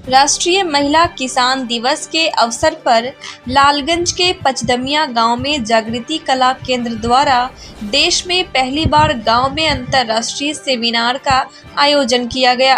राष्ट्रीय महिला किसान दिवस के अवसर पर लालगंज के पचदमिया गांव में जागृति कला केंद्र द्वारा देश में पहली बार गांव में अंतर्राष्ट्रीय सेमिनार का आयोजन किया गया।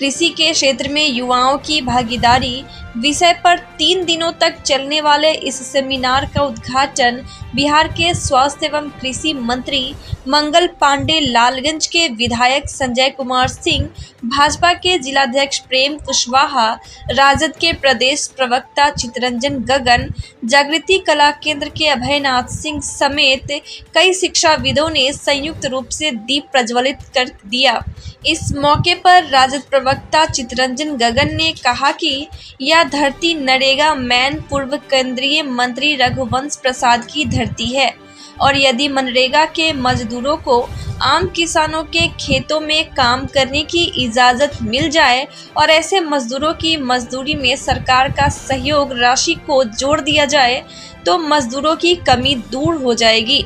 कृषि के क्षेत्र में युवाओं की भागीदारी विषय पर 3 दिनों तक चलने वाले इस सेमिनार का उद्घाटन बिहार के स्वास्थ्य एवं कृषि मंत्री मंगल पांडे, लालगंज के विधायक संजय कुमार सिंह, भाजपा के जिलाध्यक्ष प्रेम कुशवाहा, राजद के प्रदेश प्रवक्ता चितरंजन गगन, जागृति कला केंद्र के अभयनाथ सिंह समेत कई शिक्षाविदों ने संयुक्त रूप से दीप प्रज्वलित कर दिया। इस मौके पर राजद प्रवक्ता चितरंजन गगन ने कहा कि यह धरती नरेगा मैन पूर्व केंद्रीय मंत्री रघुवंश प्रसाद की धरती है और यदि मनरेगा के मजदूरों को आम किसानों के खेतों में काम करने की इजाज़त मिल जाए और ऐसे मजदूरों की मजदूरी में सरकार का सहयोग राशि को जोड़ दिया जाए तो मजदूरों की कमी दूर हो जाएगी।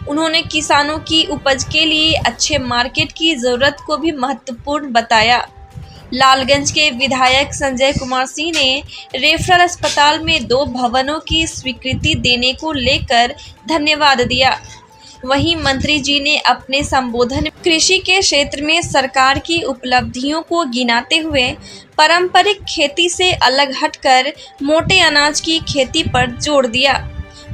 उन्होंने किसानों की उपज के लिए अच्छे मार्केट की ज़रूरत को भी महत्वपूर्ण बताया। लालगंज के विधायक संजय कुमार सिंह ने रेफरल अस्पताल में 2 भवनों की स्वीकृति देने को लेकर धन्यवाद दिया। वहीं मंत्री जी ने अपने संबोधन में कृषि के क्षेत्र में सरकार की उपलब्धियों को गिनाते हुए पारंपरिक खेती से अलग हटकर मोटे अनाज की खेती पर जोर दिया।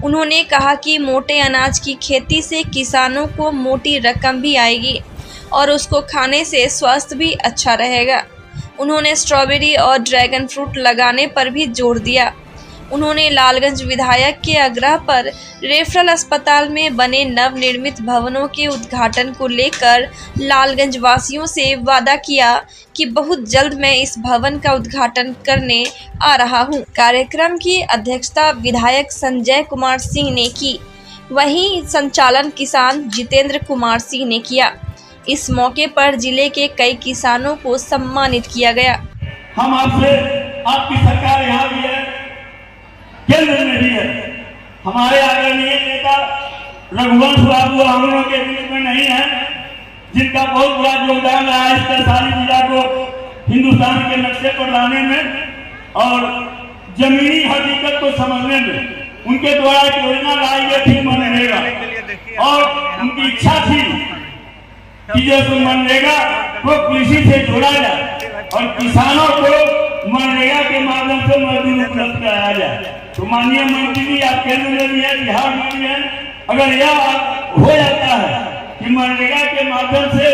उन्होंने कहा कि मोटे अनाज की खेती से किसानों को मोटी रकम भी आएगी और उसको खाने से स्वास्थ्य भी अच्छा रहेगा। उन्होंने स्ट्रॉबेरी और ड्रैगन फ्रूट लगाने पर भी जोर दिया। उन्होंने लालगंज विधायक के आग्रह पर रेफरल अस्पताल में बने नवनिर्मित भवनों के उद्घाटन को लेकर लालगंज वासियों से वादा किया कि बहुत जल्द मैं इस भवन का उद्घाटन करने आ रहा हूं। कार्यक्रम की अध्यक्षता विधायक संजय कुमार सिंह ने की, वहीं संचालन किसान जितेंद्र कुमार सिंह ने किया। इस मौके पर जिले के कई किसानों को सम्मानित किया गया। हम आपसे, आपकी सरकार यहाँ भी है, केंद्र में भी है। हमारे आदरणीय नेता रघुवंश बाबू हम लोगों के बीच में नहीं है, जिनका बहुत बड़ा योगदान रहा है इस सारी जिला को हिंदुस्तान के नक्शे पर लाने में और जमीनी हकीकत को समझने में। उनके द्वारा एक योजना लाई गई थी मनरेगा और उनकी इच्छा थी कि जो मनरेगा को कृषि से जोड़ा जाए और किसानों को मनरेगा के माध्यम से मजदूर उपलब्ध कराया जाए। तो माननीय मंत्री जी, आप केंद्र में भी है, बिहार में भी है, अगर यह हो जाता है कि मनरेगा के माध्यम से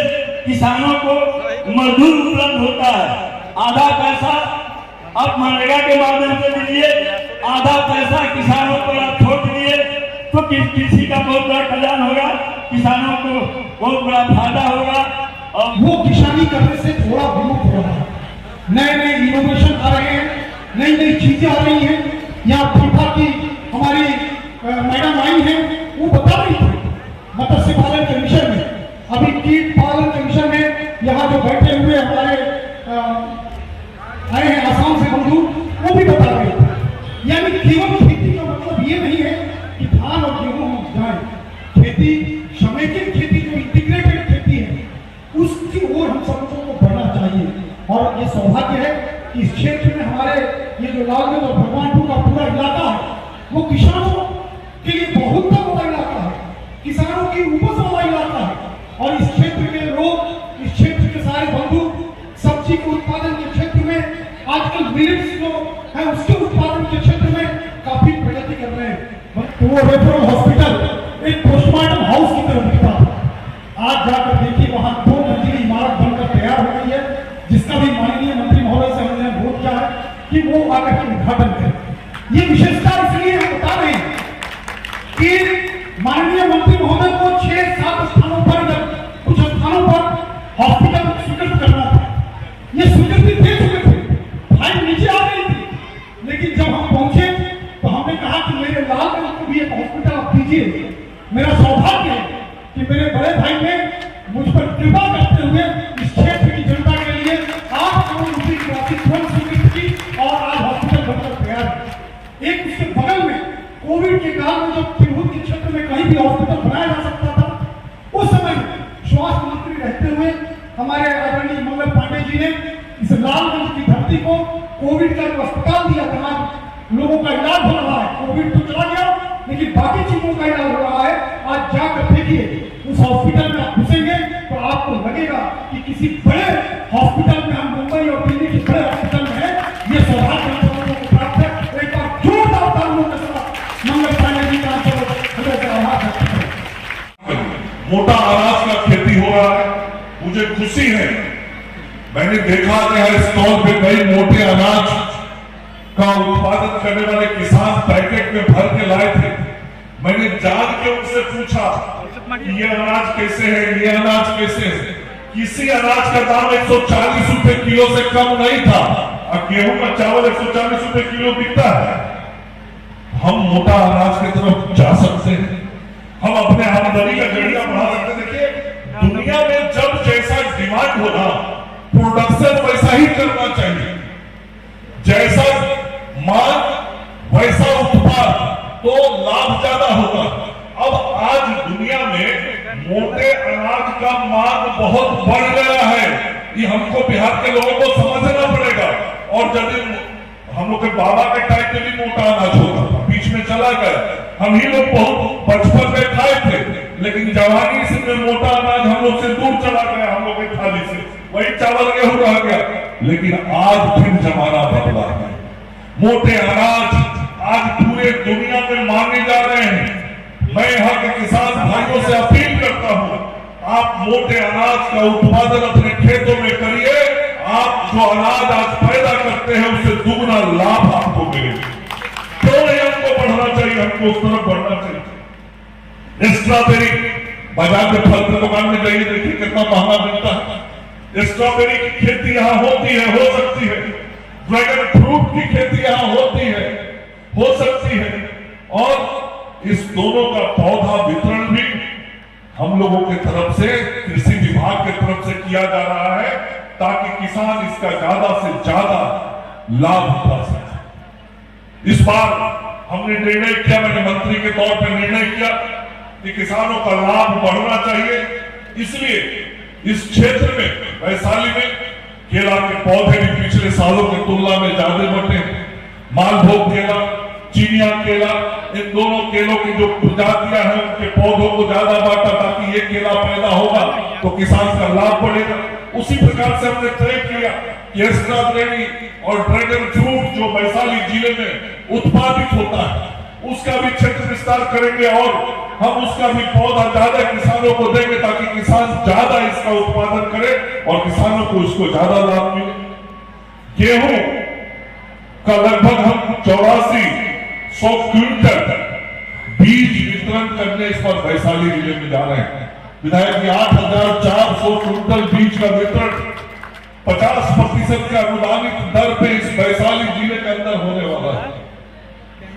किसानों को मजदूर उपलब्ध होता है, आधा पैसा आप मनरेगा के माध्यम से दीजिए, आधा पैसा किसानों को आप छोड़ दिए तो कृषि का बहुत बड़ा कल्याण होगा, किसानों को बहुत बड़ा फायदा होगा और वो किसानी करने से थोड़ा विमुख हो रहा है। नए नए इनोवेशन आ रहे हैं, नई नई चीजें आ रही हैं। यहाँ फीफा की हमारी मैडम आई हैं, वो बता रही थी मत्स्य पालन के विषय में, अभी कीट पालन के विषय में यहाँ जो बैठे हुए हमारे आए हैं आसाम से बंधु, वो भी बता रहे थे। यानी केवल खेती का मतलब ये नहीं है कि धान और गेहूं हम जाए, खेती समेकित खेती जो इंटीग्रेटेड खेती है उसकी ओर हम सबको बढ़ना चाहिए। और ये सौभाग्य है कि इस क्षेत्र में हमारे ये जो लालगंज और भगवानपुर का पूरा इलाका है वो किसानों के लिए बहुत बड़ा इलाका है, किसानों की उपज वाला इलाका है। और इस क्षेत्र के लोग, इस क्षेत्र के सारे बंधु सब्जी के उत्पादन के क्षेत्र में आजकल मिलेट्स जो है उसके उत्पादन के क्षेत्र में काफी प्रगति कर रहे हैं। तो वो रेफरल हॉस्पिटल एक पोस्टमार्टम हाउस की तरह दिखता था, आज जाकर देखिए वहां 2 मंजिली इमारत बनकर तैयार हो गई है, जिसका भी माननीय मंत्री महोदय से हमने अनुरोध किया है कि वो आकर के उद्घाटन करें। ये विशेषता इसलिए हम बता रहे हैं कि माननीय मंत्री महोदय को 6-7 स्थानों पर या कुछ स्थानों पर हॉस्पिटल स्वीकृत करना था, ये स्वीकृति दे चुके थे, फाइल नीचे आ गई थी। लेकिन जब हम पहुंचे तो हमने कहा कि मेरे लालगंज को भी एक हॉस्पिटल आप दीजिए। मेरा सौभाग्य है कि मेरे बड़े भाई ने मुझ पर कृपा करते हुए इस क्षेत्र की जनता के लिए 8 करोड़ रुपए की राशि तुरंत स्वीकृत की और आज हॉस्पिटल बनकर तैयार है। एक उसके बगल में कोविड के काल में जब तिरहुत के क्षेत्र में कहीं भी हॉस्पिटल बनाया जा सकता था, उस समय स्वास्थ्य मंत्री रहते हुए हमारे आदरणीय मंगल पांडे जी ने इस लालगंज की धरती को कोविड का जो अस्पताल दिया, तमाम लोगों का इलाज हो रहा है। कोविड तो चला गया, लेकिन बाकी चीजों का इलाज हो रहा है। आज जाकर देखिए, उस हॉस्पिटल में आप घुसेंगे तो आपको लगेगा कि किसी बड़े हॉस्पिटल में, हम मुंबई और दिल्ली के बड़े हॉस्पिटल में है। ये सौभाग्य हम लोगों को प्राप्त है। एक बार जोरदार तालियों के साथ मंगल पांडे जी का मोटा अनाज का खेती हो रहा है, मुझे खुशी है। मैंने देखा कि हर स्टॉल पे कई मोटे अनाज का उत्पादन करने वाले किसान पैकेट में भर के लाए थे। मैंने जान के उनसे पूछा ये अनाज कैसे है, ये अनाज कैसे है। किसी अनाज का दाम 140 रुपए किलो से कम नहीं था। अब गेहूं का चावल 140 रुपए किलो बिकता है। हम मोटा अनाज की तरफ जा सकते हैं, हम अपने आमदनी का जरिया बढ़ा सकते हैं। देखिए, दुनिया में जब जैसा डिमांड होगा, प्रोडक्शन वैसा ही करना चाहिए। जैसा मांग वैसा उत्पाद, तो लाभ ज्यादा होगा। अब आज दुनिया में मोटे अनाज का मांग बहुत बढ़ गया है। ये हमको बिहार के लोगों को समझना पड़ेगा। और यदि हम लोग के बाबा के टाइम में भी मोटा अनाज होता था, बीच में चला गया। हम ही लोग बहुत बचपन में खाए थे, लेकिन जवानी से मोटा अनाज हम लोग से दूर चला गया। हम लोग की थाली से वही चावल गेहूं रह गया। लेकिन आज फिर जमाना बदला है। मोटे अनाज आज पूरे दुनिया में मांगे जा रहे हैं। मैं यहाँ के किसान भाइयों से अपील करता हूँ, आप मोटे अनाज का उत्पादन अपने खेतों में करिए। आप जो अनाज आज पैदा करते हैं, उससे दुगना लाभ आपको मिलेगा। क्यों नहीं हमको बढ़ना चाहिए, हमको उस तरफ बढ़ना चाहिए। स्ट्रॉबेरी बाजार में फल की दुकान में जाइए, देखिए कितना महंगा मिलता है। स्ट्रॉबेरी की खेती यहाँ होती है, हो सकती है। ड्रैगन फ्रूट की खेती यहाँ होती है, हो सकती है। और इस दोनों का पौधा वितरण भी हम लोगों की तरफ से, कृषि विभाग की तरफ से किया जा रहा है, ताकि किसान इसका ज्यादा से ज्यादा लाभ उठा सके। इस बार हमने निर्णय किया, मैंने मंत्री के तौर पर निर्णय किया कि किसानों का लाभ बढ़ना चाहिए। इसलिए इस क्षेत्र में, वैशाली में, केला के पौधे भी पिछले सालों की तुलना में ज्यादा बढ़े। मालभोग केला, चीनिया केला, इन दोनों केलों की जो प्रजातियां हैं, उनके पौधों को ज्यादा बांटा, ताकि ये केला पैदा होगा तो किसान का लाभ बढ़ेगा। उसी प्रकार से हमने तय किया कि स्ट्रॉबेरी और ड्रैगन फ्रूट जो वैशाली जिले में उत्पादित होता है, उसका भी क्षेत्र विस्तार करेंगे और हम उसका भी पौधा ज्यादा किसानों को देंगे, ताकि किसान ज्यादा इसका उत्पादन करे और किसानों को इसको ज्यादा लाभ मिले। गेहूं का लगभग हम 8400 क्विंटल बीज वितरण करने इस पर वैशाली जिले में जा रहे हैं। विधायक जी 8400 क्विंटल बीज का वितरण 50% के अनुदानित दर पे इस वैशाली जिले के अंदर होने वाला है।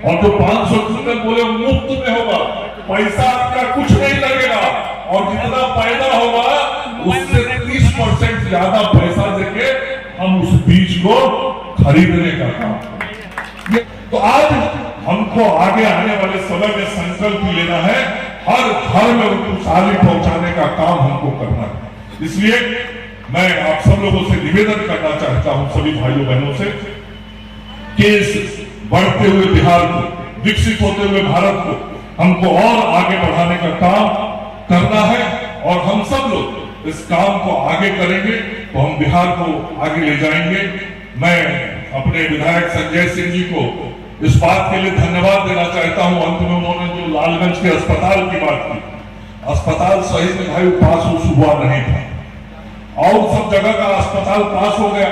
और जो 500 क्विंटल बोले मुफ्त में होगा, पैसा आपका कुछ नहीं लगेगा। और जितना पैदा होगा उससे 30% ज्यादा पैसा देके हम उस बीज को खरीदने का काम करेंगे। तो आज हमको आगे आने वाले समय में संकल्प लेना है, हर घर में खुशहाली पहुंचाने का काम हमको करना है। इसलिए मैं आप सब लोगों से निवेदन करना चाहता हूं, सभी भाइयों बहनों से, कि इस बढ़ते हुए बिहार को, विकसित होते हुए भारत को हमको और आगे बढ़ाने का काम करना है। और हम सब लोग इस काम को आगे करेंगे तो हम बिहार को आगे ले जाएंगे। मैं अपने विधायक संजय सिंह जी को इस बात के लिए धन्यवाद देना चाहता हूं। अंत में उन्होंने जो लालगंज के अस्पताल की बात की, अस्पताल सही में भाई पास हुआ नहीं था, और सब जगह का अस्पताल पास हो गया।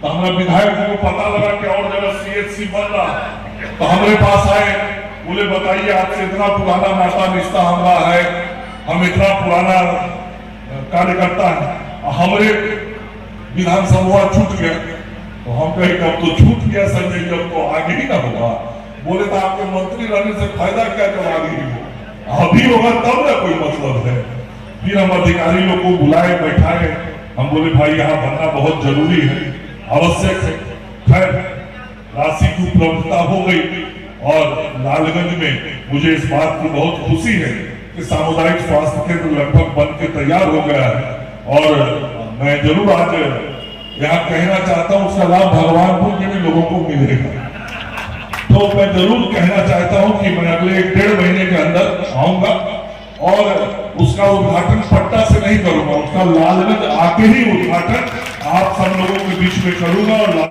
तो हमारा विधायक को पता लगा कि और जगह CHC बन रहा, तो हमारे पास आए, बोले बताइए आपसे इतना पुराना नाता रिश्ता हमारा है, हम इतना पुराना कार्यकर्ता है, हमारे विधानसभा छूट गया। तो हम कहे कब तो छूट गया संजय जी, अब तो आगे ही ना होगा। बोले तो आपके मंत्री रहने से फायदा क्या, जब आगे ही हो, अभी होगा तब ना कोई मतलब है। फिर हम अधिकारी लोग को बुलाए, बैठाए, हम बोले भाई यहाँ बनना बहुत जरूरी है, आवश्यक है। खैर राशि की उपलब्धता हो गई और लालगंज में मुझे इस बात की बहुत खुशी है कि सामुदायिक स्वास्थ्य केंद्र लगभग बन के तैयार हो गया है। और मैं जरूर आज यहाँ कहना चाहता हूं उसका लाभ भगवानपुर के भी लोगों को मिलेगा। तो मैं जरूर कहना चाहता हूं कि मैं अगले 1.5 महीने के अंदर आऊंगा और उसका उद्घाटन पट्टा से नहीं करूंगा, उसका लालगंज आके ही उद्घाटन आप सब लोगों के बीच में करूंगा और